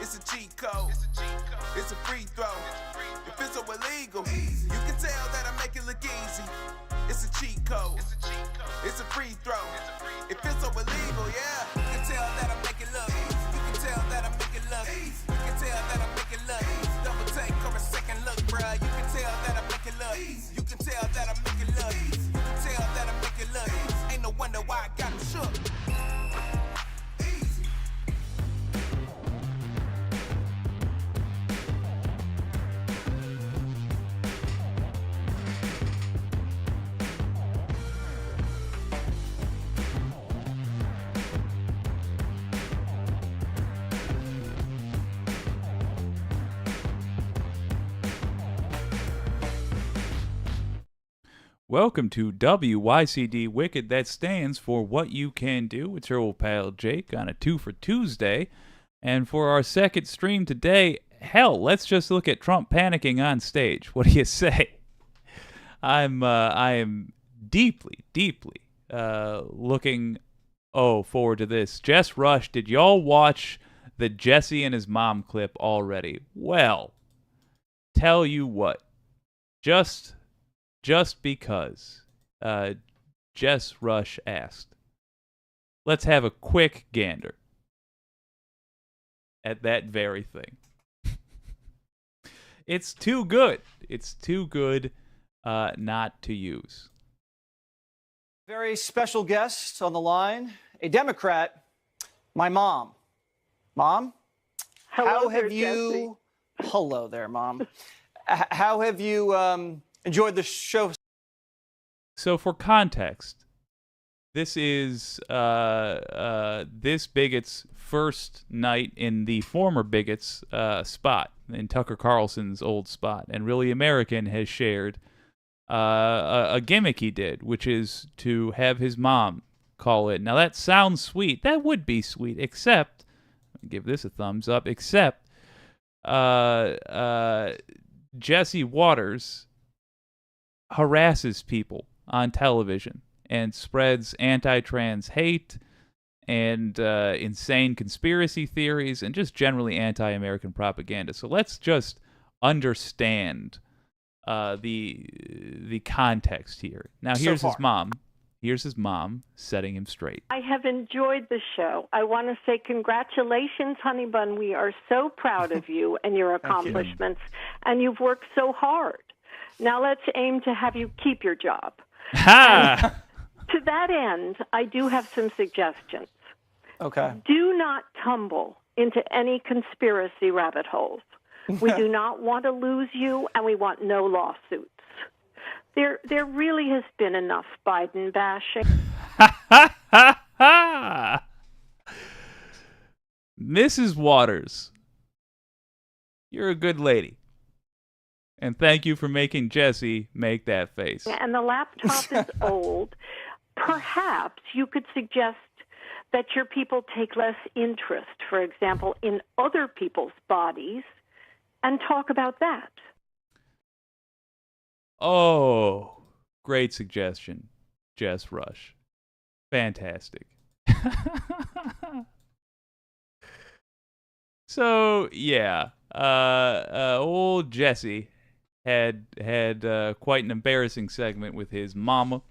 It's a cheat code. It's a free throw. If it's so illegal, you can tell that I make it look easy. It's a cheat code. It's a free throw. If it's so illegal, yeah. You can tell that I make it look. You can tell that I make it look. You can tell that I make it look. Double take or a second look, bruh. You can tell that I make it look. You can tell that I make it look. You can tell that I make it look. Ain't no wonder why I got them shook. Welcome to WYCD Wicked, that stands for What You Can Do. It's your old pal Jake on a 2 for Tuesday. And for our second stream today, hell, let's just look at Trump panicking on stage. What do you say? I am deeply looking forward to this. Jess Rush, did y'all watch the Jesse and his mom clip already? Well, tell you what, just because Jess Rush asked, let's have a quick gander at that very thing. It's too good. It's too good not to use. Very special guest on the line, a Democrat, my mom. Mom? Hello how there, have you... Jesse. Hello there, Mom. How have you enjoyed the show? So for context, this is this bigot's first night in the former bigot's spot, in Tucker Carlson's old spot. And Really American has shared a gimmick he did, which is to have his mom call it. Now that sounds sweet. That would be sweet, except, give this a thumbs up, except Jesse Waters harasses people on television and spreads anti-trans hate and insane conspiracy theories and just generally anti-American propaganda. So let's just understand the context here. Now here's his mom. Here's his mom setting him straight. I have enjoyed the show. I want to say congratulations, Honey Bun. We are so proud of you and your accomplishments, and you've worked so hard. Now let's aim to have you keep your job. Ha! To that end, I do have some suggestions. Okay. Do not tumble into any conspiracy rabbit holes. We do not want to lose you, and we want no lawsuits. There really has been enough Biden bashing. Mrs. Waters, you're a good lady. And thank you for making Jesse make that face. And the laptop is old. Perhaps you could suggest that your people take less interest, for example, in other people's bodies and talk about that. Oh, great suggestion, Jess Rush. Fantastic. So, yeah, old Jesse had quite an embarrassing segment with his mama.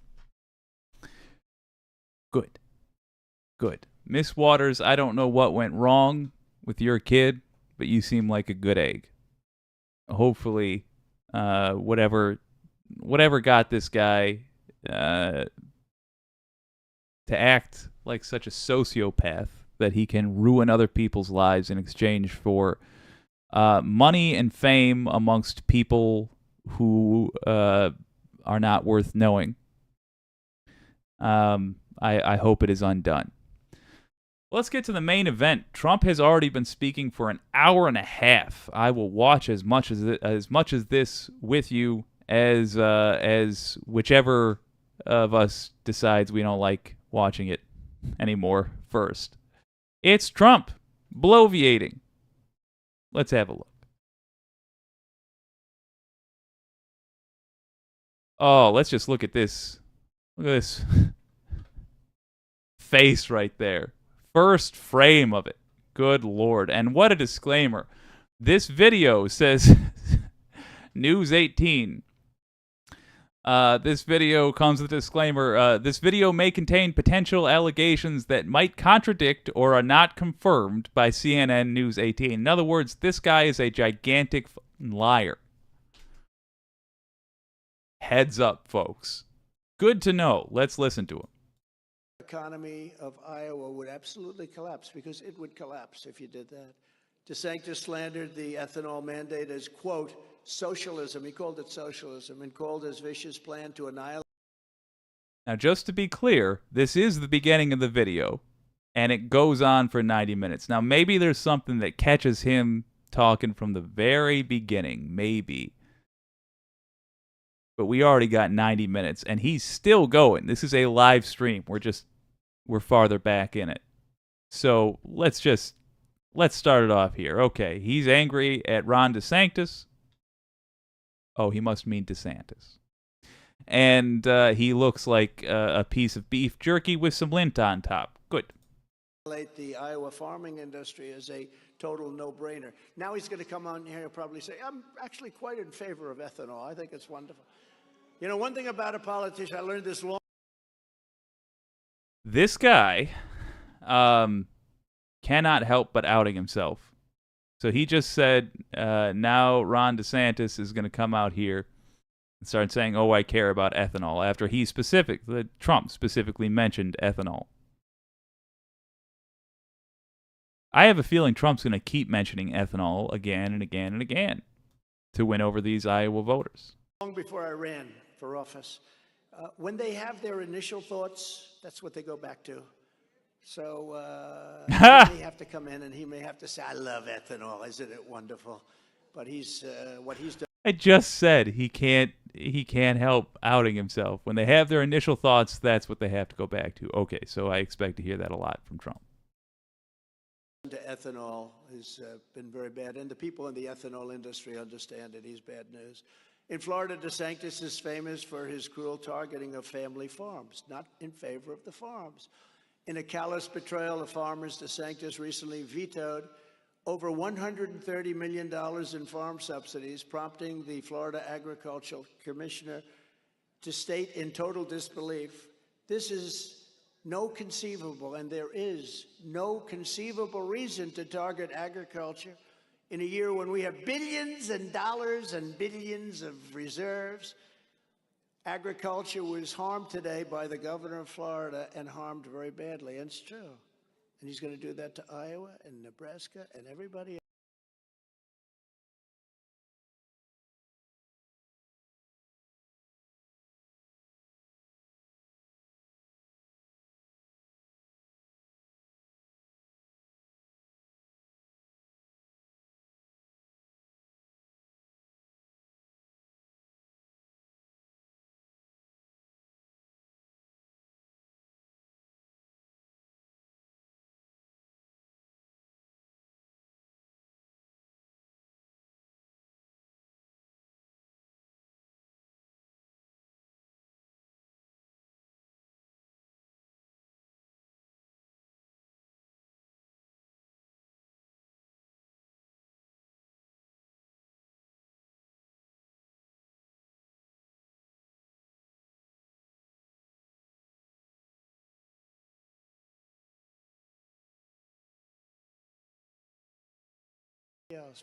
Good. Miss Waters, I don't know what went wrong with your kid, but you seem like a good egg. Hopefully, whatever got this guy to act like such a sociopath that he can ruin other people's lives in exchange for money and fame amongst people who are not worth knowing. I hope it is undone. Let's get to the main event. Trump has already been speaking for an hour and a half. I will watch as much as this with you as whichever of us decides we don't like watching it anymore first. It's Trump bloviating. Let's have a look. Oh, let's just look at this. Look at this face right there. First frame of it. Good Lord. And what a disclaimer. This video says News 18. This video comes with a disclaimer. This video may contain potential allegations that might contradict or are not confirmed by CNN News 18. In other words, this guy is a gigantic liar. Heads up, folks. Good to know. Let's listen to him. Economy of Iowa would absolutely collapse, because it would collapse if you did that. DeSantis slandered the ethanol mandate as, quote, socialism. He called it socialism, and called his vicious plan to annihilate. Now, just to be clear, this is the beginning of the video, and it goes on for 90 minutes. Now, maybe there's something that catches him talking from the very beginning. Maybe. But we already got 90 minutes, and he's still going. This is a live stream. We're farther back in it. So let's start it off here. Okay, he's angry at Ron DeSantis. Oh, he must mean DeSantis. And he looks like a piece of beef jerky with some lint on top. Good. The Iowa farming industry is a total no-brainer. Now he's going to come on here and probably say, I'm actually quite in favor of ethanol. I think it's wonderful. You know, one thing about a politician, I learned this long. This guy cannot help but outing himself. So he just said, now Ron DeSantis is going to come out here and start saying, oh, I care about ethanol, after Trump specifically mentioned ethanol. I have a feeling Trump's going to keep mentioning ethanol again and again and again to win over these Iowa voters. Long before I ran for office, when they have their initial thoughts, that's what they go back to. So he may have to come in and he may have to say, I love ethanol, isn't it wonderful? But what he's done. I just said he can't help outing himself. When they have their initial thoughts, that's what they have to go back to. Okay, so I expect to hear that a lot from Trump. To ethanol has been very bad, and the people in the ethanol industry understand it. He's bad news. In Florida, DeSantis is famous for his cruel targeting of family farms, not in favor of the farms. In a callous betrayal of farmers, DeSantis recently vetoed over $130 million in farm subsidies, prompting the Florida Agricultural Commissioner to state in total disbelief, this is no conceivable, and there is no conceivable reason to target agriculture in a year when we have billions and dollars and billions of reserves. Agriculture was harmed today by the governor of Florida, and harmed very badly, and it's true. And he's going to do that to Iowa and Nebraska and everybody else.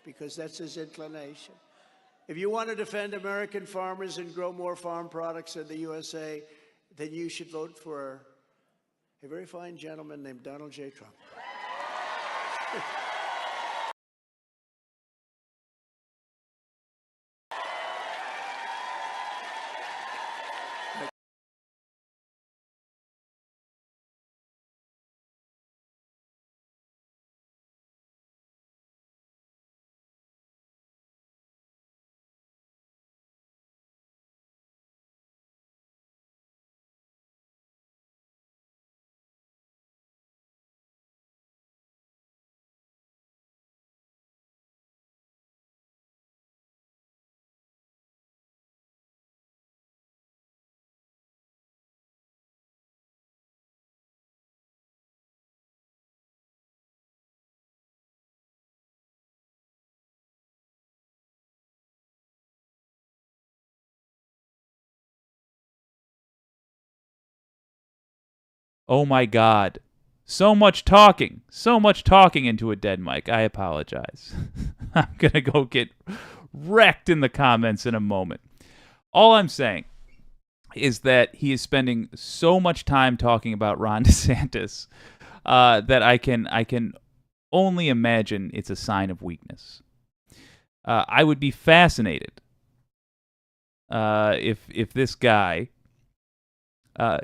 Because that's his inclination. If you want to defend American farmers and grow more farm products in the USA, then you should vote for a very fine gentleman named Donald J. Trump. Oh my God. So much talking into a dead mic. I apologize. I'm going to go get wrecked in the comments in a moment. All I'm saying is that he is spending so much time talking about Ron DeSantis that I can only imagine it's a sign of weakness. I would be fascinated if this guy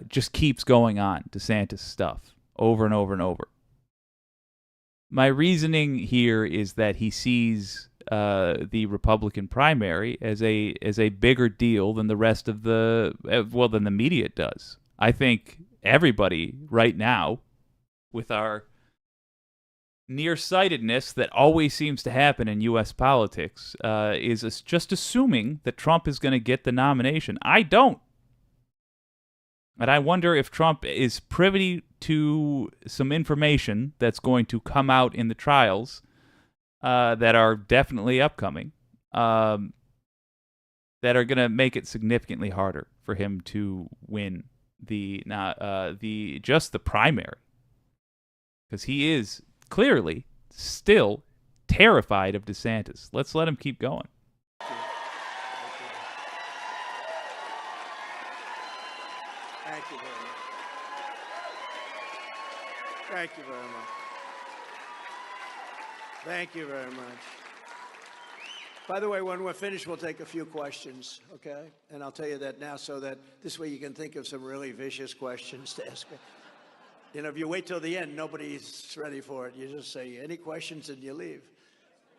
just keeps going on DeSantis stuff over and over and over. My reasoning here is that he sees the Republican primary as a bigger deal than the rest of than the media does. I think everybody right now, with our nearsightedness that always seems to happen in U.S. politics, is just assuming that Trump is going to get the nomination. I don't. And I wonder if Trump is privy to some information that's going to come out in the trials that are definitely upcoming, that are going to make it significantly harder for him to win the primary, because he is clearly still terrified of DeSantis. Let's let him keep going. Thank you very much. Thank you very much. Thank you very much. By the way, when we're finished, we'll take a few questions, okay? And I'll tell you that now so that this way you can think of some really vicious questions to ask me. You know, if you wait till the end, nobody's ready for it. You just say, any questions, and you leave.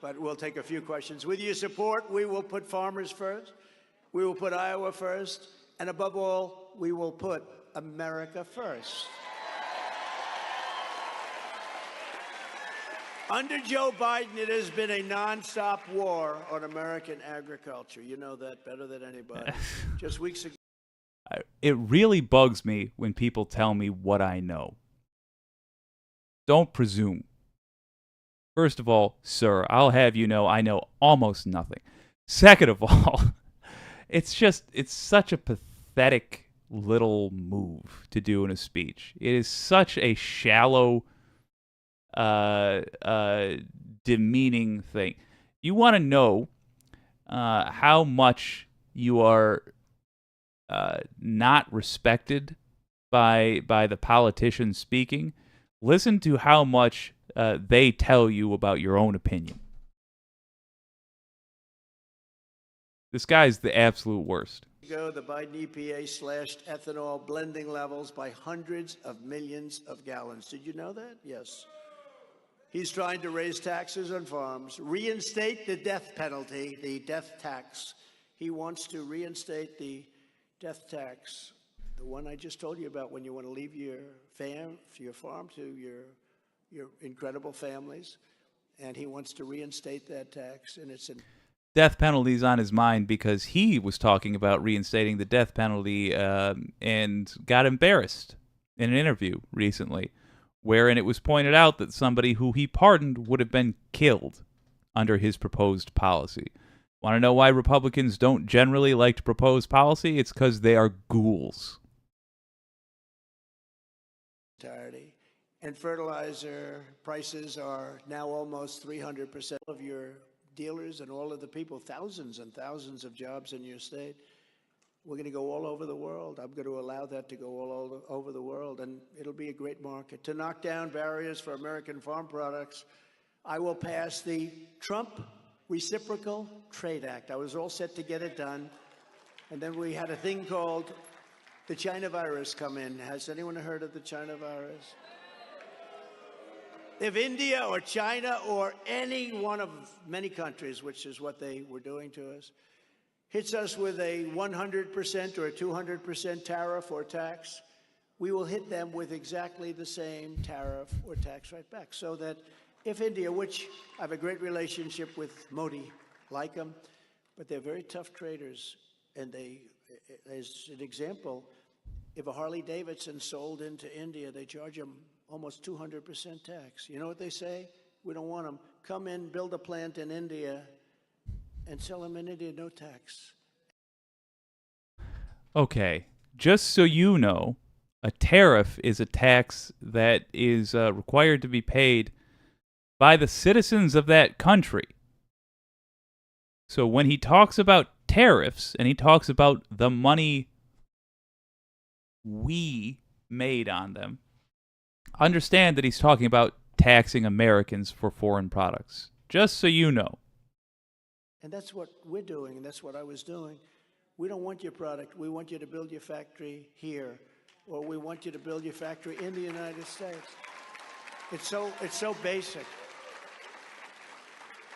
But we'll take a few questions. With your support, we will put farmers first. We will put Iowa first. And above all, we will put America first. Under Joe Biden, it has been a nonstop war on American agriculture. You know that better than anybody. Just weeks ago. It really bugs me when people tell me what I know. Don't presume. First of all, sir, I'll have you know I know almost nothing. Second of all, it's such a pathetic little move to do in a speech. It is such a shallow, demeaning thing. You want to know how much you are not respected by the politicians speaking? Listen to how much they tell you about your own opinion. This guy's the absolute worst. The Biden EPA slashed ethanol blending levels by hundreds of millions of gallons. Did you know that? Yes. He's trying to raise taxes on farms, reinstate the death penalty, the death tax. He wants to reinstate the death tax, the one I just told you about, when you want to leave your farm to your incredible families, and he wants to reinstate that tax, and it's death penalty's on his mind because he was talking about reinstating the death penalty and got embarrassed in an interview recently, wherein it was pointed out that somebody who he pardoned would have been killed under his proposed policy. Want to know why Republicans don't generally like to propose policy? It's because they are ghouls. And fertilizer prices are now almost 300% of your dealers and all of the people, thousands and thousands of jobs in your state. We're going to go all over the world. I'm going to allow that to go all over the world, and it'll be a great market. To knock down barriers for American farm products, I will pass the Trump Reciprocal Trade Act. I was all set to get it done, and then we had a thing called the China virus come in. Has anyone heard of the China virus? If India or China or any one of many countries, which is what they were doing to us, hits us with a 100% or a 200% tariff or tax, we will hit them with exactly the same tariff or tax right back. So that if India, which I have a great relationship with Modi, like them, but they're very tough traders, and they, as an example, if a Harley Davidson sold into India, they charge them almost 200% tax. You know what they say? We don't want them. Come in, build a plant in India, and sell them in India, no tax. Okay, just so you know, A tariff is a tax that is required to be paid by the citizens of that country. So when he talks about tariffs and he talks about the money we made on them, understand that he's talking about taxing Americans for foreign products. Just so you know. And that's what we're doing, and that's what I was doing. We don't want your product. We want you to build your factory here, or we want you to build your factory in the United States. It's so basic.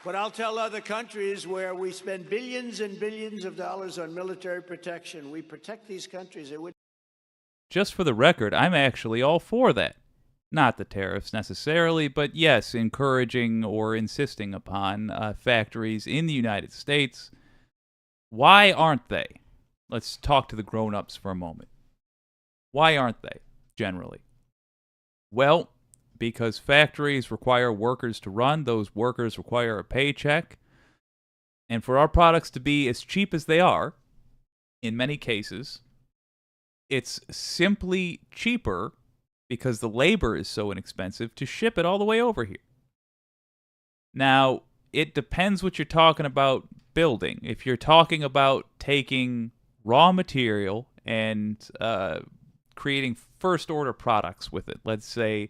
But I'll tell other countries where we spend billions and billions of dollars on military protection. We protect these countries. Just for the record, I'm actually all for that. Not the tariffs necessarily, but yes, encouraging or insisting upon factories in the United States. Why aren't they? Let's talk to the grown-ups for a moment. Why aren't they, generally? Well, because factories require workers to run. Those workers require a paycheck. And for our products to be as cheap as they are, in many cases, it's simply cheaper because the labor is so inexpensive to ship it all the way over here. Now, it depends what you're talking about building. If you're talking about taking raw material and creating first-order products with it, let's say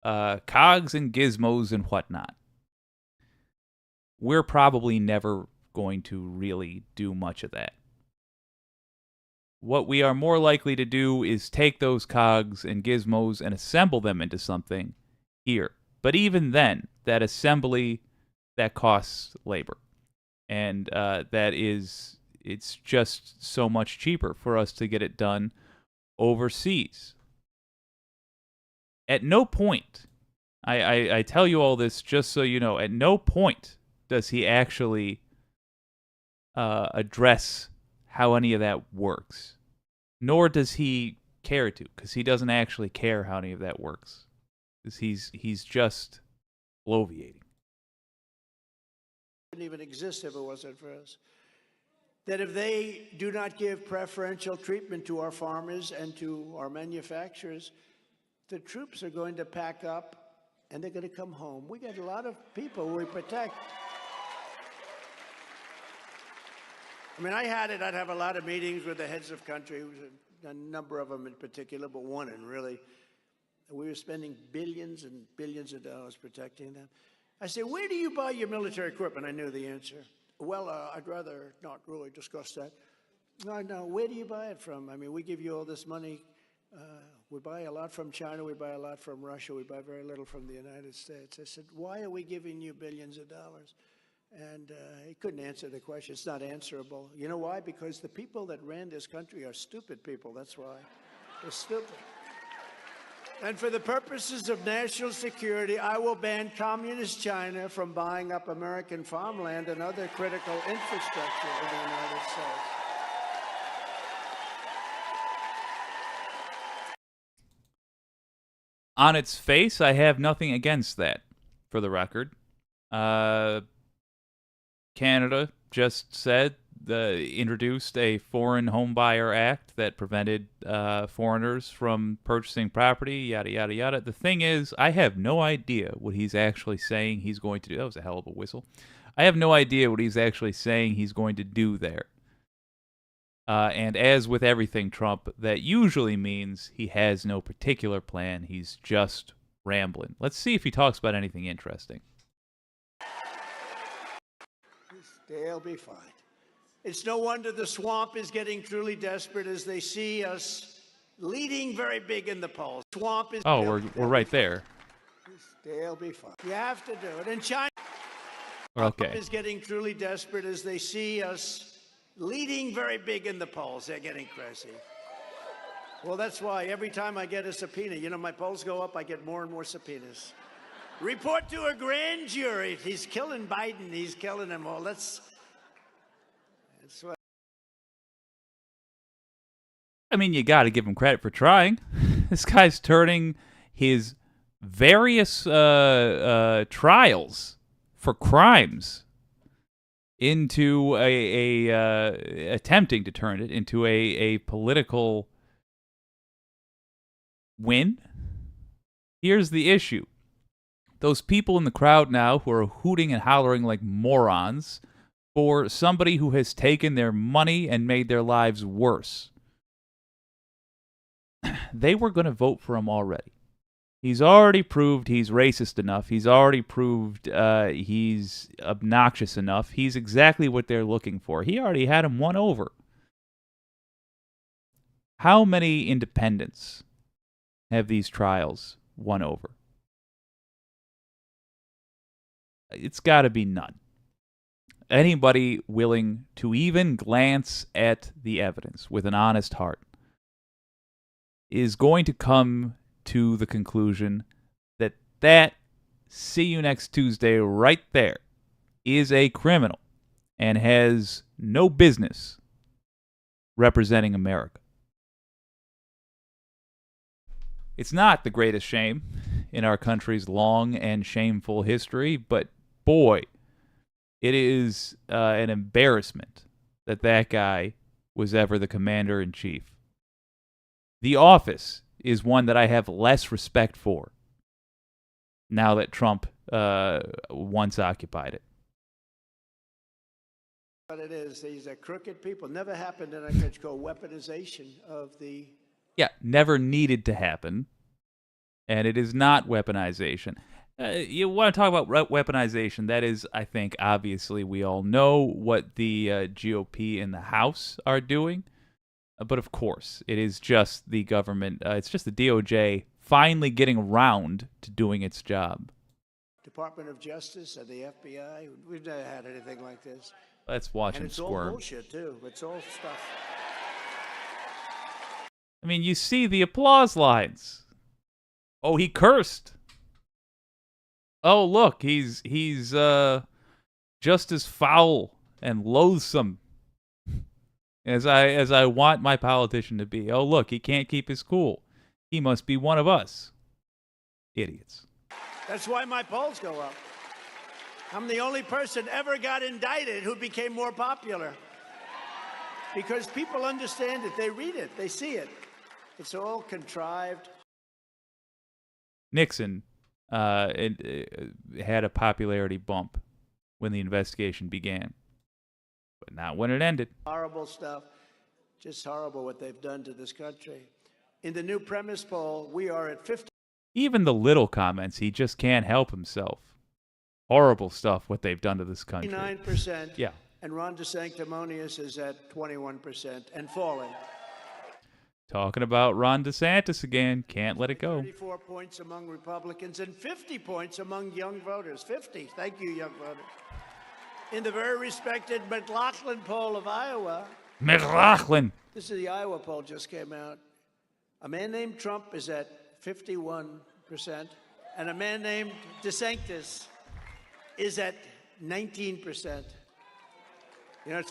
cogs and gizmos and whatnot, we're probably never going to really do much of that. What we are more likely to do is take those cogs and gizmos and assemble them into something here. But even then, that assembly, that costs labor. And it's just so much cheaper for us to get it done overseas. At no point, I tell you all this just so you know, at no point does he actually address how any of that works. Nor does he care to, because he doesn't actually care how any of that works. Because he's just bloviating. Wouldn't even exist if it wasn't for us. That if they do not give preferential treatment to our farmers and to our manufacturers, the troops are going to pack up and they're going to come home. We got a lot of people we protect. I mean, I'd have a lot of meetings with the heads of country, a number of them in particular, but one and really. We were spending billions and billions of dollars protecting them. I said, where do you buy your military equipment? I knew the answer. Well, I'd rather not really discuss that. No, where do you buy it from? I mean, we give you all this money. We buy a lot from China. We buy a lot from Russia. We buy very little from the United States. I said, why are we giving you billions of dollars? And he couldn't answer the question. It's not answerable. You know why? Because the people that ran this country are stupid people. That's why. They're stupid. And for the purposes of national security, I will ban communist China from buying up American farmland and other critical infrastructure in the United States. On its face, I have nothing against that, for the record. Canada just introduced a Foreign Home Buyer Act that prevented foreigners from purchasing property, yada, yada, yada. The thing is, I have no idea what he's actually saying he's going to do. That was a hell of a whistle. I have no idea what he's actually saying he's going to do there. And as with everything Trump, that usually means he has no particular plan. He's just rambling. Let's see if he talks about anything interesting. They'll be fine. It's no wonder the swamp is getting truly desperate as they see us leading very big in the polls. Swamp is. Oh, we're right there. They'll be fine. You have to do it. And China Okay. is getting truly desperate as they see us leading very big in the polls. They're getting crazy. Well, that's why every time I get a subpoena, you know, my polls go up, I get more and more subpoenas. Report to a grand jury. He's killing Biden. He's killing them all. That's what. I mean, you got to give him credit for trying. This guy's turning his various trials for crimes into attempting to turn it into a political win? Here's the issue. Those people in the crowd now who are hooting and hollering like morons for somebody who has taken their money and made their lives worse. They were going to vote for him already. He's already proved he's racist enough. He's already proved he's obnoxious enough. He's exactly what they're looking for. He already had him won over. How many independents have these trials won over? It's got to be none. Anybody willing to even glance at the evidence with an honest heart is going to come to the conclusion that see you next Tuesday right there is a criminal and has no business representing America. It's not the greatest shame in our country's long and shameful history, but boy, it is an embarrassment that guy was ever the commander-in-chief. The office is one that I have less respect for now that Trump once occupied it. What it is, these are crooked people. Never happened in a country called weaponization of the... Yeah, never needed to happen, and it is not weaponization. You want to talk about weaponization, that is, I think, obviously we all know what the GOP in the House are doing. But of course, it is just the government, it's just the DOJ finally getting around to doing its job. Department of Justice and the FBI, we've never had anything like this. Let's watch and him it's squirm. all bullshit, too. It's all stuff. I mean, you see the applause lines. Oh, he cursed. Oh, look, he's just as foul and loathsome as I want my politician to be. Oh, look, he can't keep his cool. He must be one of us. Idiots. That's why my polls go up. I'm the only person ever got indicted who became more popular. Because people understand it. They read it. They see it. It's all contrived. Nixon had a popularity bump when the investigation began, but not when it ended. Horrible stuff. Just horrible what they've done to this country. In the new premise poll, we are at 50. Even the little comments, he just can't help himself. Horrible stuff what they've done to this country. 9%. Yeah. And Ron DeSanctimonious is at 21% and falling. Talking about Ron DeSantis again. Can't let it go. 34 points among Republicans and 50 points among young voters. 50. Thank you, young voters. In the very respected McLaughlin poll of Iowa. McLaughlin. This is the Iowa poll just came out. A man named Trump is at 51%, and a man named DeSantis is at 19%. You know,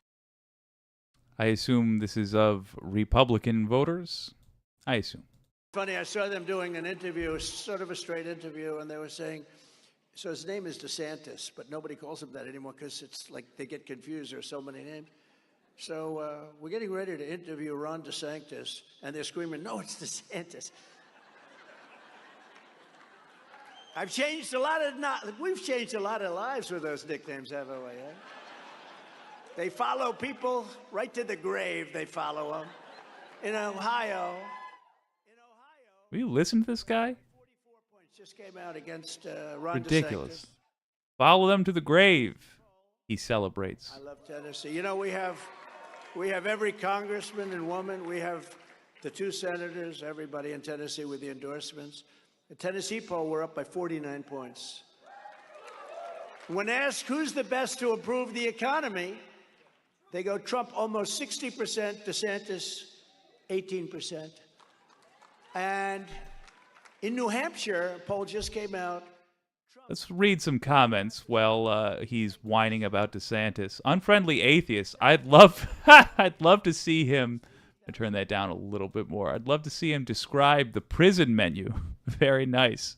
I assume this is of Republican voters? I assume. Funny, I saw them doing an interview, sort of a straight interview, and they were saying, so his name is DeSantis, but nobody calls him that anymore because it's like they get confused. There are so many names. So we're getting ready to interview Ron DeSantis, and they're screaming, no, it's DeSantis. We've changed a lot of lives with those nicknames, haven't we? Eh? They follow people right to the grave. They follow them. In Ohio. Will you listen to this guy? 44 points just came out against Ron Ridiculous. DeSantis. Follow them to the grave. He celebrates. I love Tennessee. You know, we have every congressman and woman. We have the 2 senators, everybody in Tennessee with the endorsements. The Tennessee poll, we're up by 49 points. When asked who's the best to improve the economy, they go Trump almost 60%, DeSantis 18%. And in New Hampshire, a poll just came out. Let's read some comments while he's whining about DeSantis. Unfriendly atheist. I'd love to see him. I turn that down a little bit more. I'd love to see him describe the prison menu. Very nice.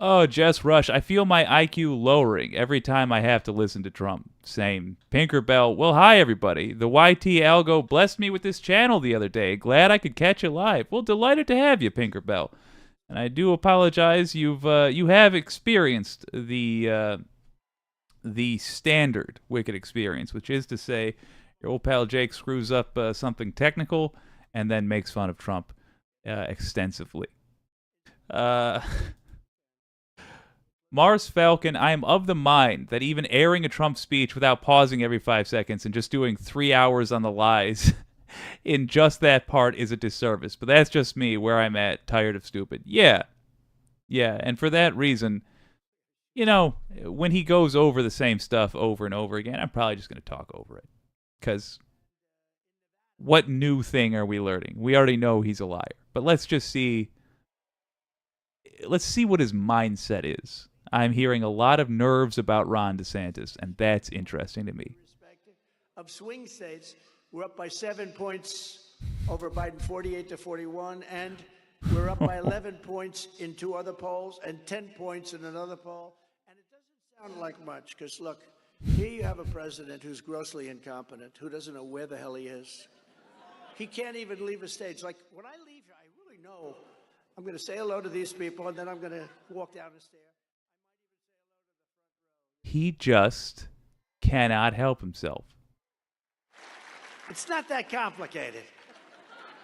Oh, Jess Rush, I feel my IQ lowering every time I have to listen to Trump. Same. Pinkerbell, well, hi, everybody. The YT algo blessed me with this channel the other day. Glad I could catch you live. Well, delighted to have you, Pinkerbell. And I do apologize. You have experienced the standard Wicked experience, which is to say, your old pal Jake screws up something technical and then makes fun of Trump extensively. Mars Falcon, I am of the mind that even airing a Trump speech without pausing every 5 seconds and just doing 3 hours on the lies in just that part is a disservice. But that's just me, where I'm at, tired of stupid. Yeah, and for that reason, you know, when he goes over the same stuff over and over again, I'm probably just going to talk over it. Because what new thing are we learning? We already know he's a liar. But let's see what his mindset is. I'm hearing a lot of nerves about Ron DeSantis, and that's interesting to me. Of swing states, we're up by 7 points over Biden, 48-41, and we're up by 11 points in 2 other polls and 10 points in another poll. And it doesn't sound like much, because look, here you have a president who's grossly incompetent, who doesn't know where the hell he is. He can't even leave a stage. Like, when I leave here, I really know I'm going to say hello to these people, and then I'm going to walk down the stairs. He just cannot help himself. It's not that complicated.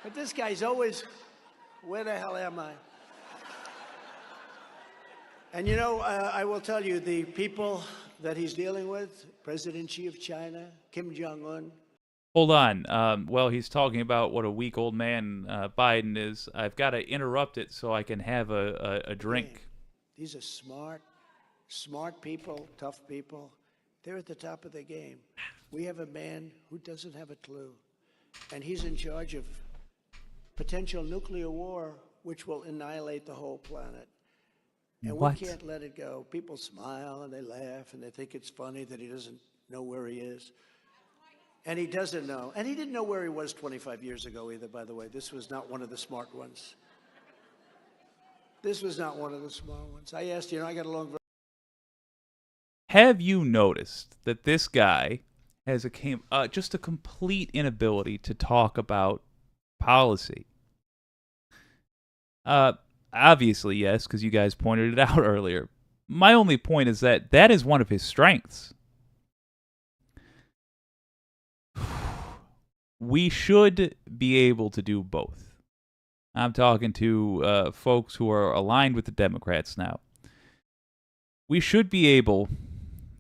But this guy's always, where the hell am I? And you know, I will tell you, the people that he's dealing with, President Xi of China, Kim Jong-un. Hold on. Well, he's talking about what a weak old man Biden is. I've got to interrupt it so I can have a drink. These are smart people, tough people. They're at the top of their game. We have a man who doesn't have a clue, and he's in charge of potential nuclear war, which will annihilate the whole planet. And What? we can't let it go. People smile and they laugh and they think it's funny that he doesn't know where he is. And he doesn't know. And he didn't know where he was 25 years ago either, by the way. This was not one of the smart ones. This was not one of the smart ones. I asked, I got along very. Have you noticed that this guy has just a complete inability to talk about policy? Obviously, yes, because you guys pointed it out earlier. My only point is that is one of his strengths. We should be able to do both. I'm talking to folks who are aligned with the Democrats now. We should be able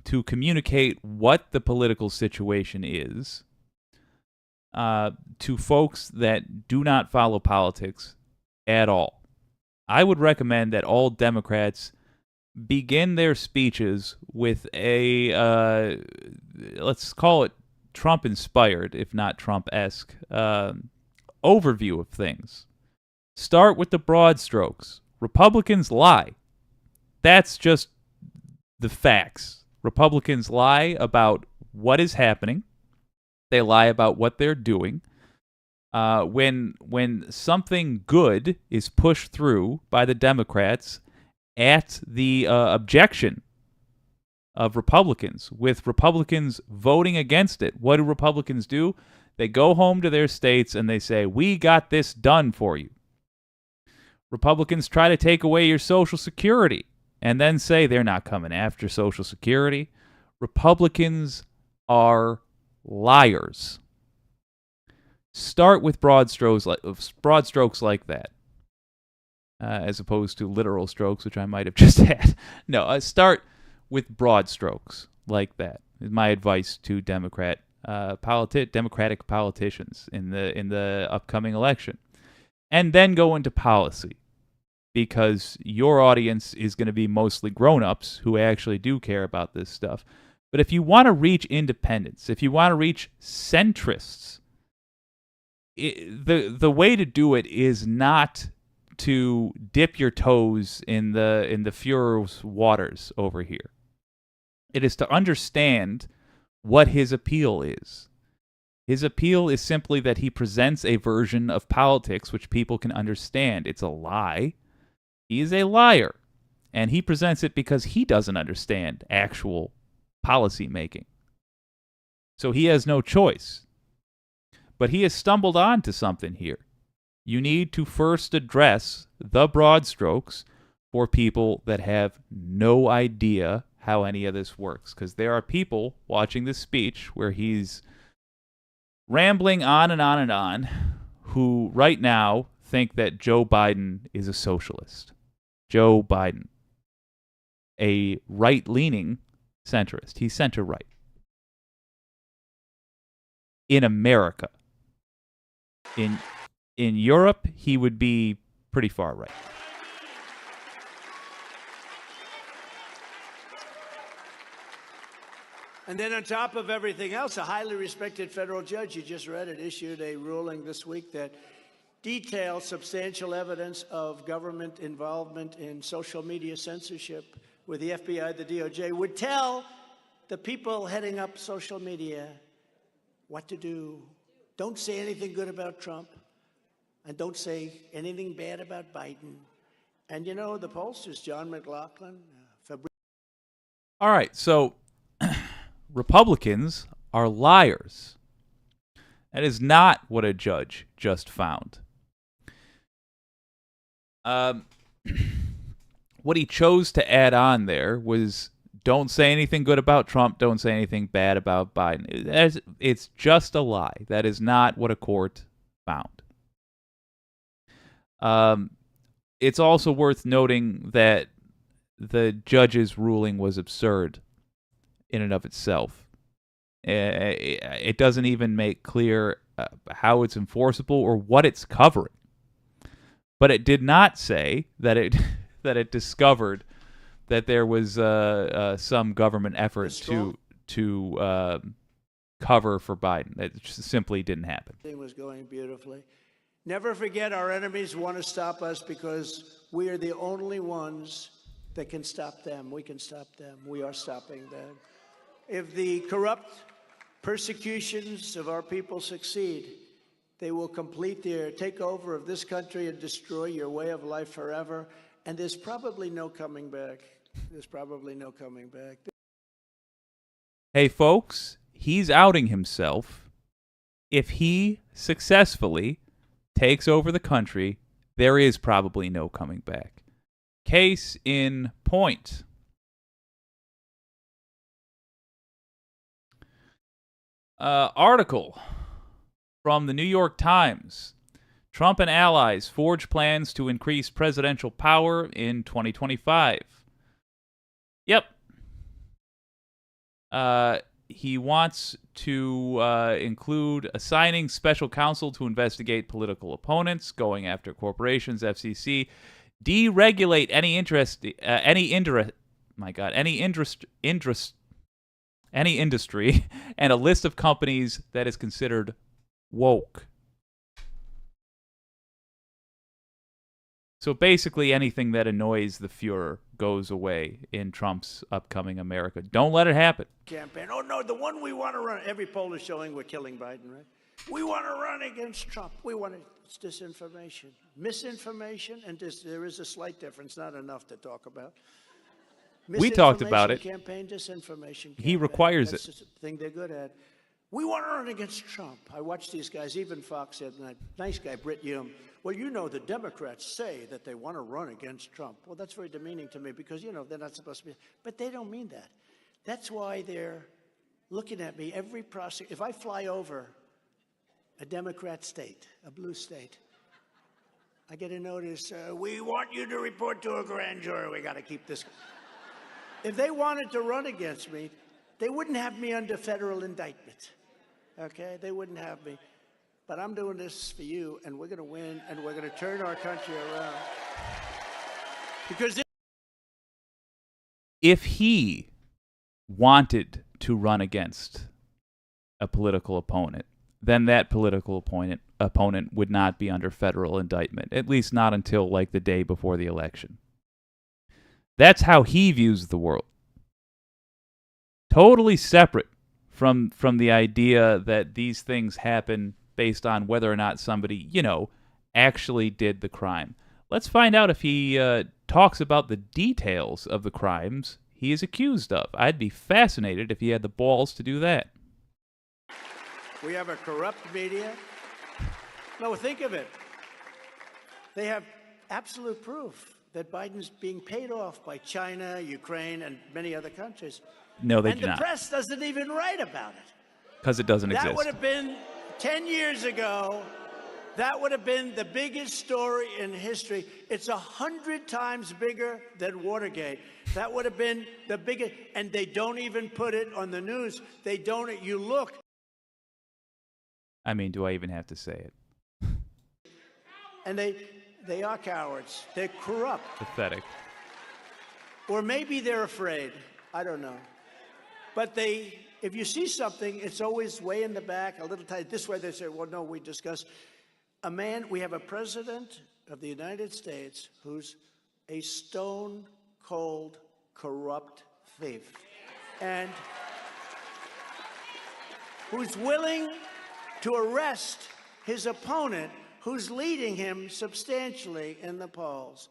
to communicate what the political situation is to folks that do not follow politics at all. I would recommend that all Democrats begin their speeches with a, let's call it Trump-inspired, if not Trump-esque, overview of things. Start with the broad strokes. Republicans lie. That's just the facts. Republicans lie about what is happening. They lie about what they're doing. When something good is pushed through by the Democrats at the objection of Republicans, with Republicans voting against it, what do Republicans do? They go home to their states and they say, we got this done for you. Republicans try to take away your Social Security and then say they're not coming after Social Security. Republicans are liars. Start with broad strokes like that, as opposed to literal strokes, which I might have just had. No, start with broad strokes like that. Is my advice to Democratic politicians in the upcoming election, and then go into policy, because your audience is going to be mostly grown-ups who actually do care about this stuff. But if you want to reach independents, if you want to reach centrists, the way to do it is not to dip your toes in the Fuhrer's waters over here. It is to understand what his appeal is. His appeal is simply that he presents a version of politics which people can understand. It's a lie. He is a liar. And he presents it because he doesn't understand actual policy making. So he has no choice. But he has stumbled onto something here. You need to first address the broad strokes for people that have no idea how any of this works. Because there are people watching this speech where he's rambling on and on and on who right now think that Joe Biden is a socialist. Joe Biden, a right-leaning centrist. He's center-right. In America. In Europe, he would be pretty far right. And then on top of everything else, a highly respected federal judge, you just read it, issued a ruling this week that detailed substantial evidence of government involvement in social media censorship with the FBI, the DOJ, would tell the people heading up social media what to do. Don't say anything good about Trump, and don't say anything bad about Biden. And you know, the pollsters, John McLaughlin, All right, so Republicans are liars. That is not what a judge just found. What he chose to add on there was don't say anything good about Trump, don't say anything bad about Biden. It's just a lie. That is not what a court found. It's also worth noting that the judge's ruling was absurd in and of itself. It doesn't even make clear how it's enforceable or what it's covering. But it did not say that it discovered that there was some government effort to cover for Biden. It just simply didn't happen. Everything was going beautifully. Never forget, our enemies want to stop us because we are the only ones that can stop them. We can stop them. We are stopping them. If the corrupt persecutions of our people succeed, they will complete their takeover of this country and destroy your way of life forever. And there's probably no coming back. There's probably no coming back. Hey, folks, he's outing himself. If he successfully takes over the country, there is probably no coming back. Case in point. Article from the New York Times. Trump and allies forge plans to increase presidential power in 2025. Yep. He wants to include assigning special counsel to investigate political opponents, going after corporations, FCC, deregulate any industry, and a list of companies that is considered woke. So basically anything that annoys the Fuhrer goes away in Trump's upcoming America. Don't let it happen. Campaign. Oh, no, the one we want to run. Every poll is showing we're killing Biden, right? We want to run against Trump. We want to. It's disinformation. Misinformation, and there is a slight difference, not enough to talk about. We talked about it. Campaign, disinformation campaign. He requires That's it. the thing they're good at. We want to run against Trump. I watched these guys. Even Fox said, nice guy, Britt Hume. Well, you know, the Democrats say that they want to run against Trump. Well, that's very demeaning to me because, you know, they're not supposed to be. But they don't mean that. That's why they're looking at me every prosecutor. If I fly over a Democrat state, a blue state, I get a notice, we want you to report to a grand jury. We got to keep this. If they wanted to run against me, they wouldn't have me under federal indictment. Okay? They wouldn't have me. But I'm doing this for you, and we're going to win, and we're going to turn our country around. Because if he wanted to run against a political opponent, then that political opponent would not be under federal indictment, at least not until like the day before the election. That's how he views the world. Totally separate from the idea that these things happen based on whether or not somebody, you know, actually did the crime. Let's find out if he talks about the details of the crimes he is accused of. I'd be fascinated if he had the balls to do that. We have a corrupt media. No, think of it. They have absolute proof that Biden's being paid off by China, Ukraine, and many other countries. No, they and do the not. press doesn't even write about it. Because it doesn't That exist. would have been 10 years ago. That would have been the biggest story in history. It's 100 times bigger than Watergate. That would have been the biggest, and they don't even put it on the news. They don't. You look. I mean, do I even have to say it? And they are cowards. They're corrupt. Pathetic. Or maybe they're afraid. I don't know. But if you see something, it's always way in the back, a little tight. This way they say, well, no, we discuss. We have a president of the United States who's a stone-cold, corrupt thief. And who's willing to arrest his opponent, who's leading him substantially in the polls.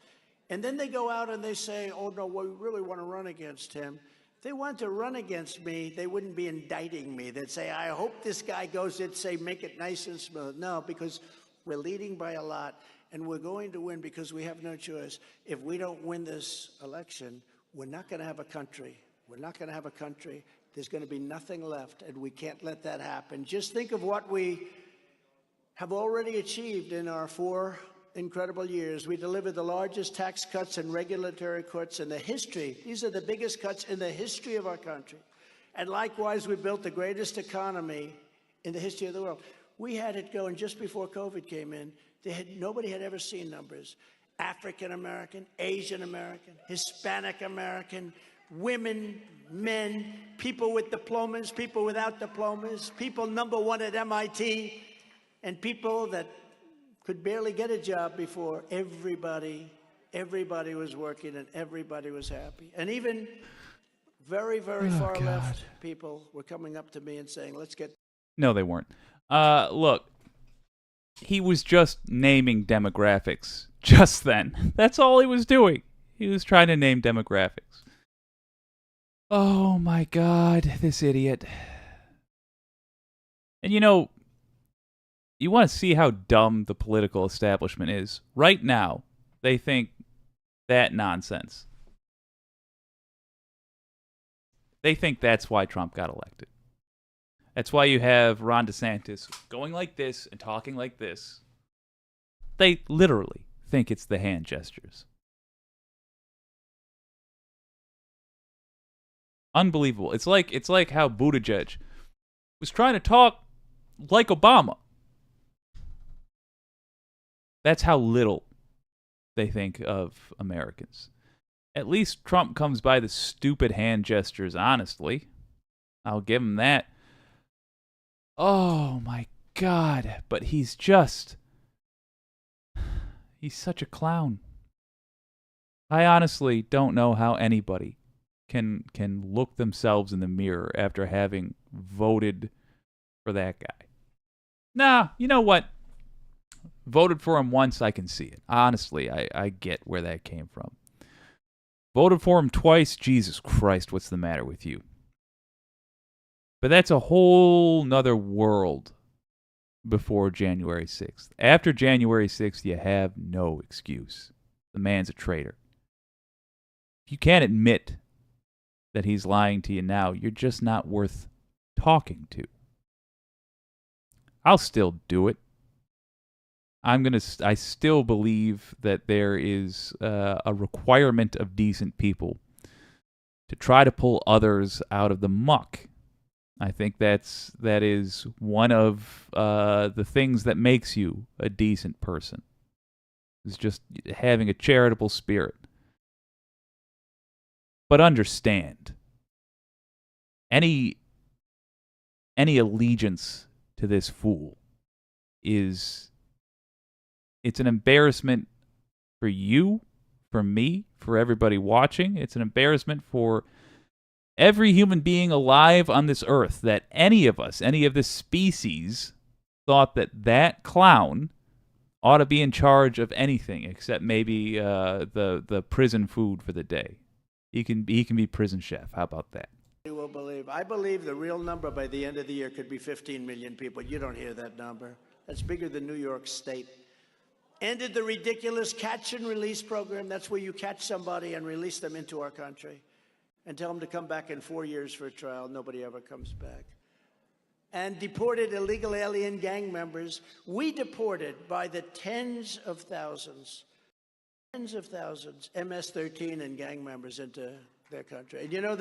And then they go out and they say, oh, no, we really want to run against him. If they want to run against me, they wouldn't be indicting me. They'd say, I hope this guy goes, they'd say, make it nice and smooth. No, because we're leading by a lot, and we're going to win because we have no choice. If we don't win this election, we're not going to have a country. We're not going to have a country. There's going to be nothing left, and we can't let that happen. Just think of what we have already achieved in our 4 incredible years. We delivered the largest tax cuts and regulatory cuts in the history. These are the biggest cuts in the history of our country. And likewise, we built the greatest economy in the history of the world. We had it going just before COVID came in. Nobody had ever seen numbers. African American, Asian American, Hispanic American, women, men, people with diplomas, people without diplomas, people #1 at MIT, and people that could barely get a job before. Everybody was working and everybody was happy. And even very, very far left people were coming up to me and saying, let's get... No, they weren't. Look, he was just naming demographics just then. That's all he was doing. He was trying to name demographics. Oh my God, this idiot. And you know, you want to see how dumb the political establishment is. Right now, they think that nonsense. They think that's why Trump got elected. That's why you have Ron DeSantis going like this and talking like this. They literally think it's the hand gestures. Unbelievable. It's like how Buttigieg was trying to talk like Obama. That's how little they think of Americans. At least Trump comes by the stupid hand gestures honestly. I'll give him that. Oh my God. But he's such a clown. I honestly don't know how anybody can look themselves in the mirror after having voted for that guy. Nah, you know what? Voted for him once, I can see it. Honestly, I get where that came from. Voted for him twice, Jesus Christ, what's the matter with you? But that's a whole nother world before January 6th. After January 6th, you have no excuse. The man's a traitor. If you can't admit that he's lying to you now, you're just not worth talking to. I'll still do it. I still believe that there is a requirement of decent people to try to pull others out of the muck. I think that is one of the things that makes you a decent person. Is just having a charitable spirit. But understand, any allegiance to this fool it's an embarrassment for you, for me, for everybody watching. It's an embarrassment for every human being alive on this earth that any of us, any of this species, thought that clown ought to be in charge of anything except maybe the prison food for the day. He can be prison chef. How about that? You will believe. I believe the real number by the end of the year could be 15 million people. You don't hear that number. That's bigger than New York State. Ended the ridiculous catch and release program. That's where you catch somebody and release them into our country and tell them to come back in 4 years for a trial. Nobody ever comes back. And deported illegal alien gang members. We deported by the tens of thousands, MS-13 and gang members into their country. And you know,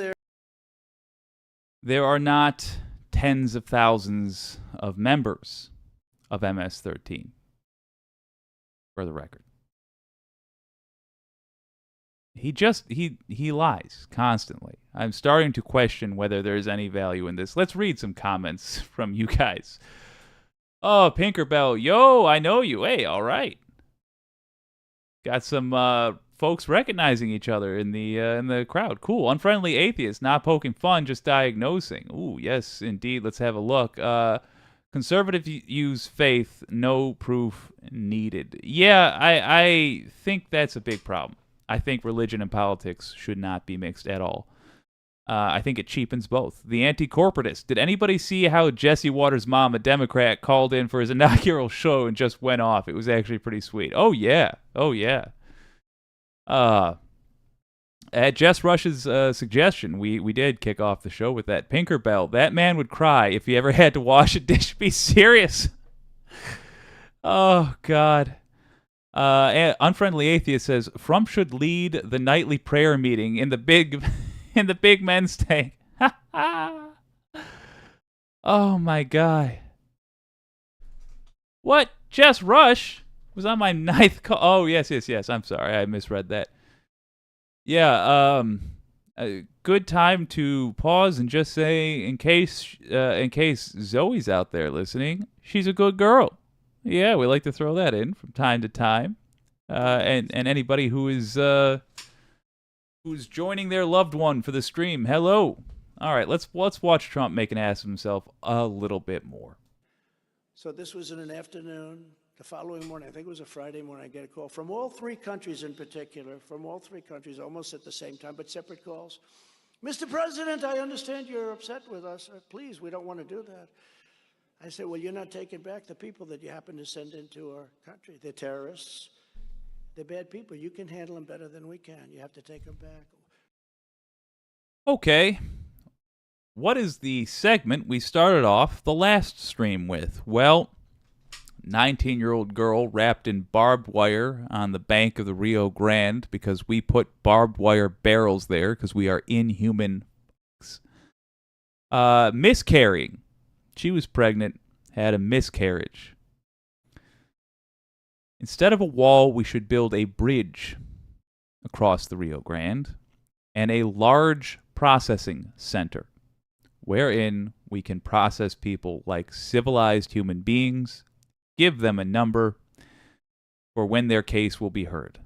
There are not tens of thousands of members of MS-13, for the record. He lies constantly. I'm starting to question whether there's any value in this. Let's read some comments from you guys. Oh, Pinkerbell, yo, I know you. Hey, all right. Got some folks recognizing each other in the crowd. Cool. Unfriendly atheist, not poking fun, just diagnosing. Ooh, yes, indeed. Let's have a look. Conservatives use faith, no proof needed. Yeah, I think that's a big problem. I think religion and politics should not be mixed at all. I think it cheapens both. The anti-corporatist. Did anybody see how Jesse Waters' mom, a Democrat, called in for his inaugural show and just went off? It was actually pretty sweet. Oh, yeah. Oh, yeah. At Jess Rush's suggestion, we did kick off the show with that. Pinkerbell. That man would cry if he ever had to wash a dish. Be serious. Oh, God. Unfriendly atheist says Frump should lead the nightly prayer meeting in the big men's tank. Oh my God! What? Jess Rush was on my 9th call. Oh yes. I'm sorry, I misread that. Yeah. A good time to pause and just say, in case Zoe's out there listening, she's a good girl. Yeah, we like to throw that in from time to time, and anybody who's joining their loved one for the stream, hello. All right, let's watch Trump make an ass of himself a little bit more. So this was in an afternoon. The following morning, I think it was a Friday morning, I get a call from all 3 countries in particular, from all 3 countries, almost at the same time, but separate calls. Mr. President, I understand you're upset with us. Please, we don't want to do that. I said, well, you're not taking back the people that you happen to send into our country. They're terrorists. They're bad people. You can handle them better than we can. You have to take them back. Okay. What is the segment we started off the last stream with? Well, 19-year-old girl wrapped in barbed wire on the bank of the Rio Grande because we put barbed wire barrels there because we are inhuman. Miscarrying. She was pregnant, had a miscarriage. Instead of a wall, we should build a bridge across the Rio Grande and a large processing center wherein we can process people like civilized human beings, give them a number for when their case will be heard.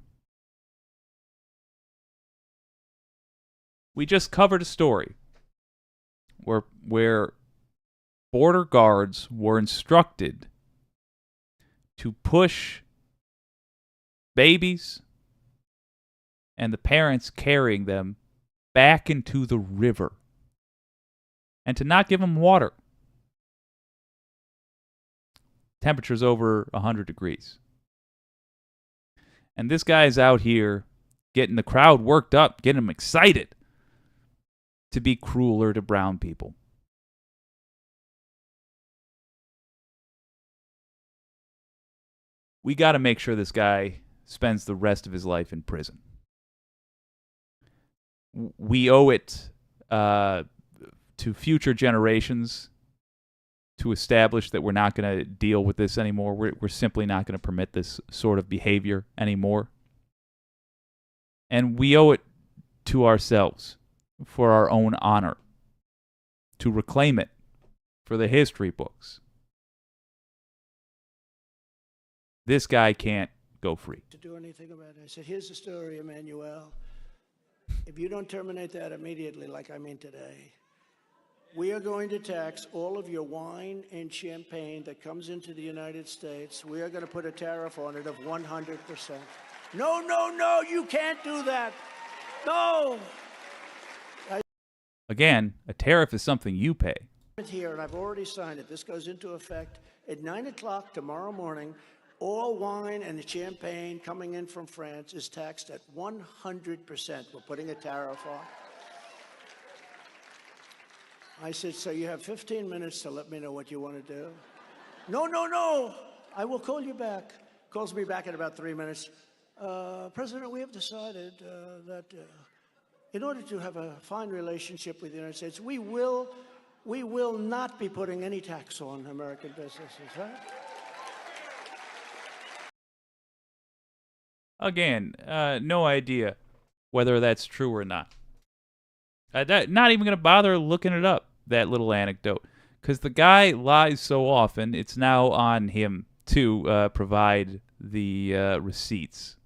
We just covered a story where border guards were instructed to push babies and the parents carrying them back into the river and to not give them water. Temperature's over 100 degrees. And this guy's out here getting the crowd worked up, getting them excited to be crueler to brown people. We got to make sure this guy spends the rest of his life in prison. We owe it to future generations to establish that we're not going to deal with this anymore. We're simply not going to permit this sort of behavior anymore. And we owe it to ourselves for our own honor to reclaim it for the history books. This guy can't go free. To do anything about it. I said, here's the story, Emmanuel. If you don't terminate that immediately, like I mean today, We are going to tax all of your wine and champagne that comes into the United States. We are going to put a tariff on it of 100%. No, no, no, you can't do that. No. Again, a tariff is something you pay. Here, and I've already signed it. This goes into effect at 9 o'clock tomorrow morning. All wine and champagne coming in from France is taxed at 100%. We're putting a tariff on. I said, so you have 15 minutes to let me know what you want to do. No, no, no. I will call you back. Calls me back in about 3 minutes. President, we have decided that in order to have a fine relationship with the United States, we will not be putting any tax on American businesses, right? Again, no idea whether that's true or not. Not even going to bother looking it up, that little anecdote. Because the guy lies so often, it's now on him to provide the receipts.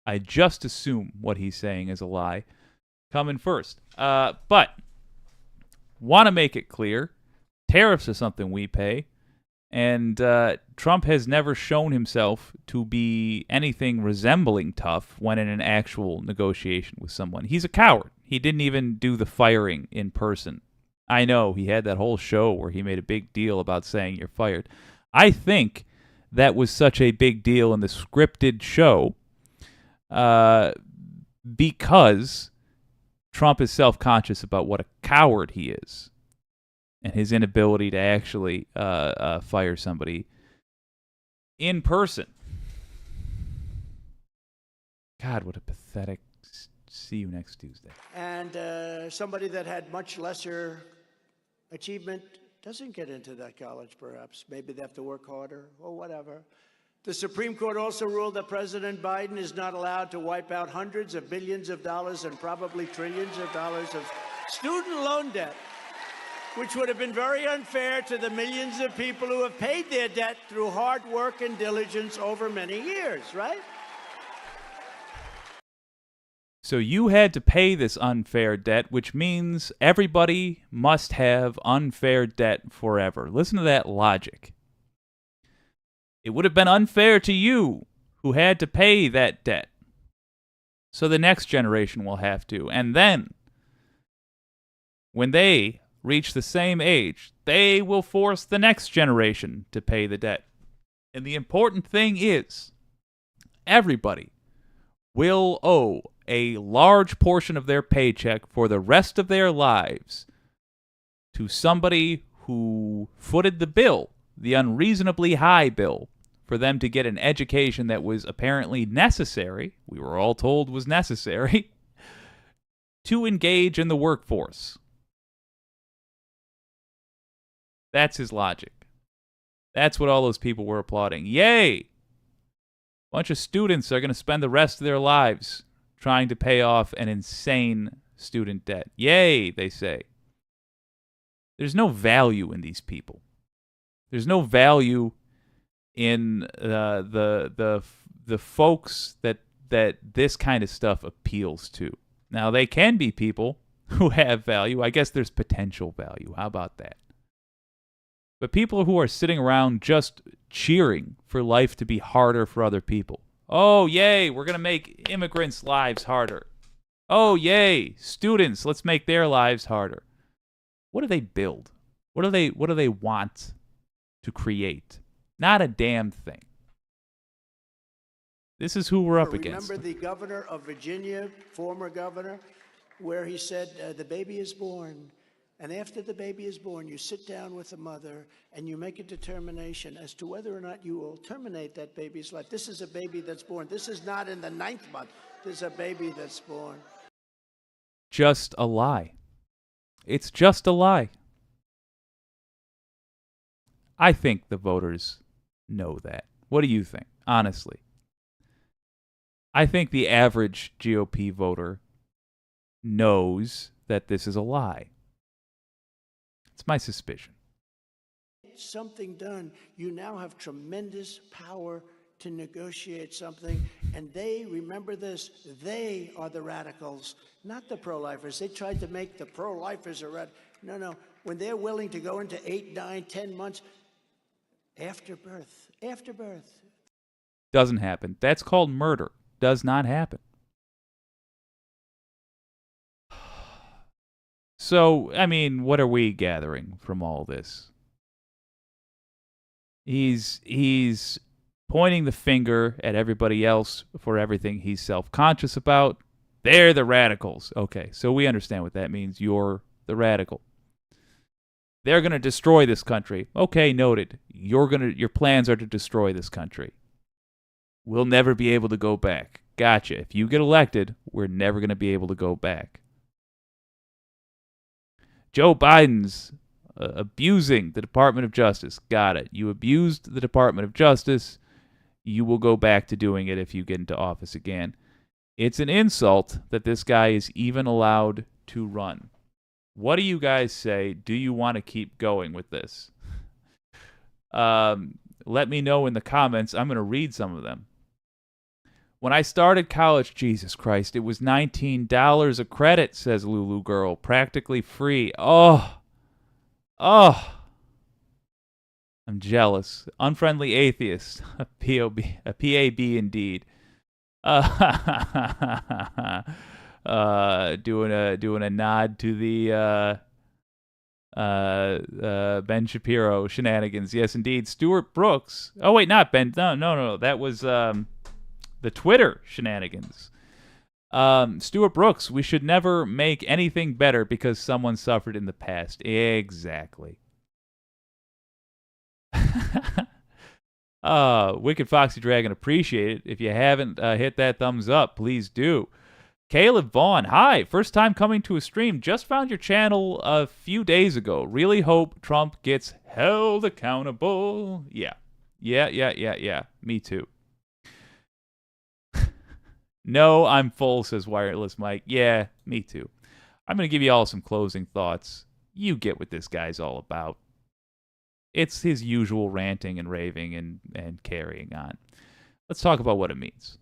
I just assume what he's saying is a lie. Coming first. But, want to make it clear, tariffs are something we pay. And Trump has never shown himself to be anything resembling tough when in an actual negotiation with someone. He's a coward. He didn't even do the firing in person. I know, he had that whole show where he made a big deal about saying you're fired. I think that was such a big deal in the scripted show because Trump is self-conscious about what a coward he is and his inability to actually fire somebody in person. God, what a pathetic... See you next Tuesday. And somebody that had much lesser achievement doesn't get into that college, perhaps. Maybe they have to work harder or whatever. The Supreme Court also ruled that President Biden is not allowed to wipe out hundreds of billions of dollars and probably trillions of dollars of student loan debt, which would have been very unfair to the millions of people who have paid their debt through hard work and diligence over many years, right? So you had to pay this unfair debt, which means everybody must have unfair debt forever. Listen to that logic. It would have been unfair to you who had to pay that debt. So the next generation will have to. And then, when they reach the same age, they will force the next generation to pay the debt. And the important thing is, everybody will owe a large portion of their paycheck for the rest of their lives to somebody who footed the bill, the unreasonably high bill, for them to get an education that was apparently necessary, we were all told was necessary, to engage in the workforce. That's his logic. That's what all those people were applauding. Yay! A bunch of students are going to spend the rest of their lives trying to pay off an insane student debt. Yay, they say. There's no value in these people. There's no value in the folks that this kind of stuff appeals to. Now, they can be people who have value. I guess there's potential value. How about that? But people who are sitting around just cheering for life to be harder for other people. Oh, yay, we're going to make immigrants' lives harder. Oh, yay, students, let's make their lives harder. What do they build? What do they want to create? Not a damn thing. This is who we're up against. Remember the governor of Virginia, former governor, where he said, the baby is born. And after the baby is born, you sit down with the mother and you make a determination as to whether or not you will terminate that baby's life. This is a baby that's born. This is not in the 9th month. This is a baby that's born. Just a lie. It's just a lie. I think the voters know that. What do you think? Honestly. I think the average GOP voter knows that this is a lie. It's my suspicion. Something done. You now have tremendous power to negotiate something. And they, remember this, they are the radicals, not the pro-lifers. They tried to make the pro-lifers a No. When they're willing to go into 8, 9, 10 months after birth. Doesn't happen. That's called murder. Does not happen. So, I mean, what are we gathering from all this? He's pointing the finger at everybody else for everything he's self-conscious about. They're the radicals. Okay, so we understand what that means. You're the radical. They're going to destroy this country. Okay, noted. Your plans are to destroy this country. We'll never be able to go back. Gotcha. If you get elected, we're never going to be able to go back. Joe Biden's abusing the Department of Justice. Got it. You abused the Department of Justice. You will go back to doing it if you get into office again. It's an insult that this guy is even allowed to run. What do you guys say? Do you want to keep going with this? Let me know in the comments. I'm going to read some of them. When I started college, Jesus Christ, it was $19 a credit, says Lulu Girl. Practically free. Oh. I'm jealous. Unfriendly atheist. A PAB indeed. Doing a nod to the Ben Shapiro shenanigans. Yes, indeed. Stuart Brooks. Oh wait, not Ben. No. That was the Twitter shenanigans. Stuart Brooks. We should never make anything better because someone suffered in the past. Exactly. Wicked Foxy Dragon, appreciate it. If you haven't hit that thumbs up, please do. Caleb Vaughn, hi. First time coming to a stream. Just found your channel a few days ago. Really hope Trump gets held accountable. Yeah. Me too. No, I'm full, says Wireless Mike. Yeah, me too. I'm going to give you all some closing thoughts. You get what this guy's all about. It's his usual ranting and raving and carrying on. Let's talk about what it means.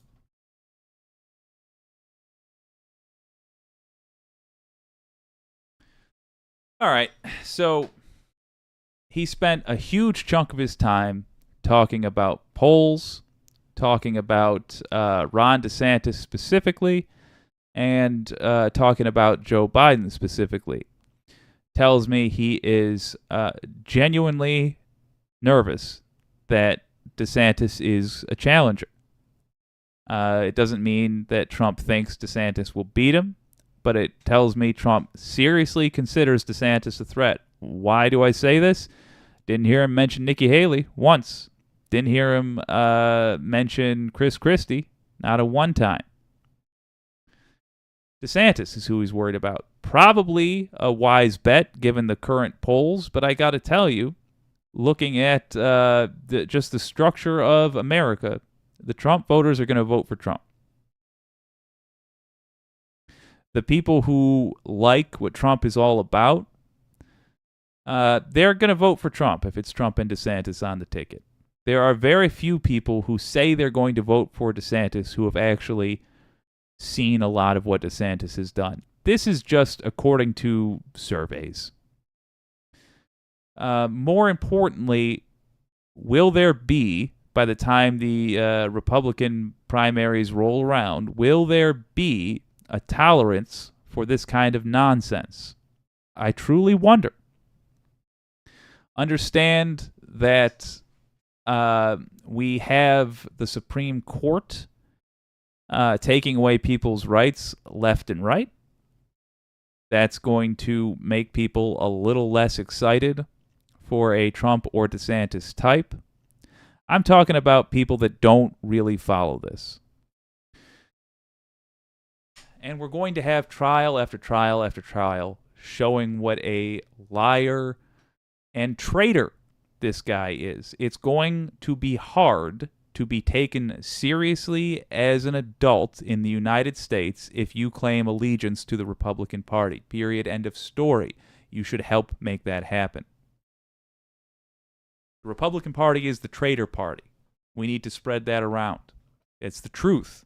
All right, so he spent a huge chunk of his time talking about polls, talking about Ron DeSantis specifically, and talking about Joe Biden specifically. Tells me he is genuinely nervous that DeSantis is a challenger. It doesn't mean that Trump thinks DeSantis will beat him, but it tells me Trump seriously considers DeSantis a threat. Why do I say this? Didn't hear him mention Nikki Haley once. Didn't hear him mention Chris Christie, not a one time. DeSantis is who he's worried about. Probably a wise bet given the current polls, but I got to tell you, looking at just the structure of America, the Trump voters are going to vote for Trump. The people who like what Trump is all about, they're going to vote for Trump if it's Trump and DeSantis on the ticket. There are very few people who say they're going to vote for DeSantis who have actually seen a lot of what DeSantis has done. This is just according to surveys. More importantly, will there be, by the time the Republican primaries roll around, will there be a tolerance for this kind of nonsense? I truly wonder. Understand that we have the Supreme Court taking away people's rights left and right. That's going to make people a little less excited for a Trump or DeSantis type. I'm talking about people that don't really follow this. And we're going to have trial after trial after trial showing what a liar and traitor this guy is. It's going to be hard to be taken seriously as an adult in the United States if you claim allegiance to the Republican Party. Period. End of story. You should help make that happen. The Republican Party is the traitor party. We need to spread that around. It's the truth.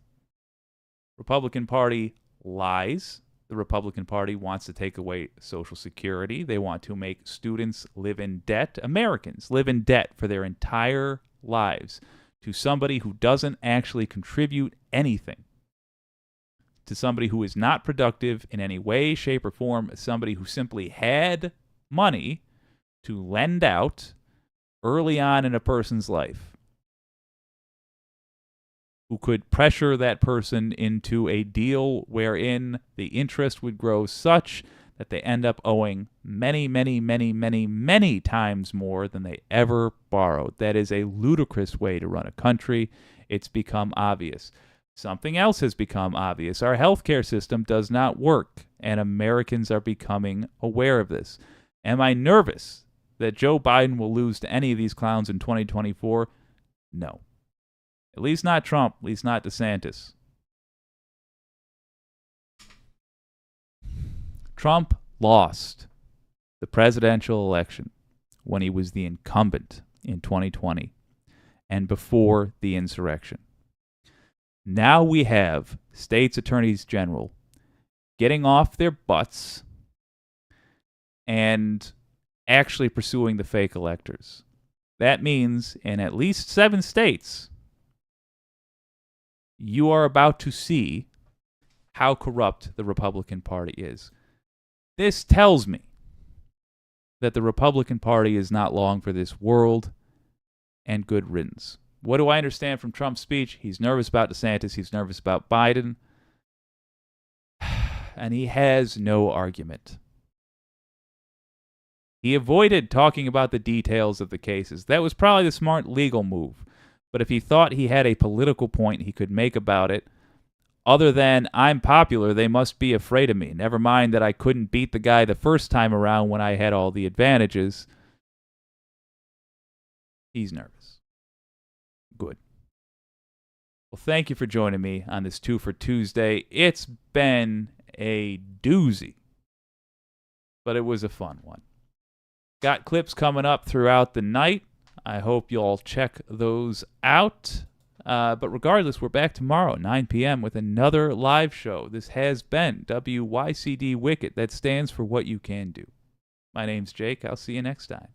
Republican Party lies. The Republican Party wants to take away Social Security. They want to make students live in debt, Americans live in debt for their entire lives to somebody who doesn't actually contribute anything, to somebody who is not productive in any way, shape, or form, somebody who simply had money to lend out early on in a person's life, who could pressure that person into a deal wherein the interest would grow such that they end up owing many, many, many, many, many times more than they ever borrowed. That is a ludicrous way to run a country. It's become obvious. Something else has become obvious. Our healthcare system does not work, and Americans are becoming aware of this. Am I nervous that Joe Biden will lose to any of these clowns in 2024? No. At least not Trump, at least not DeSantis. Trump lost the presidential election when he was the incumbent in 2020 and before the insurrection. Now we have states' attorneys general getting off their butts and actually pursuing the fake electors. That means in at least 7 states, you are about to see how corrupt the Republican Party is. This tells me that the Republican Party is not long for this world, and good riddance. What do I understand from Trump's speech? He's nervous about DeSantis. He's nervous about Biden. And he has no argument. He avoided talking about the details of the cases. That was probably the smart legal move. But if he thought he had a political point he could make about it, other than, I'm popular, they must be afraid of me. Never mind that I couldn't beat the guy the first time around when I had all the advantages. He's nervous. Good. Well, thank you for joining me on this 2 for Tuesday. It's been a doozy, but it was a fun one. Got clips coming up throughout the night. I hope you'll all check those out. But regardless, we're back tomorrow, 9 p.m. with another live show. This has been WYCD Wicket. That stands for What You Can Do. My name's Jake. I'll see you next time.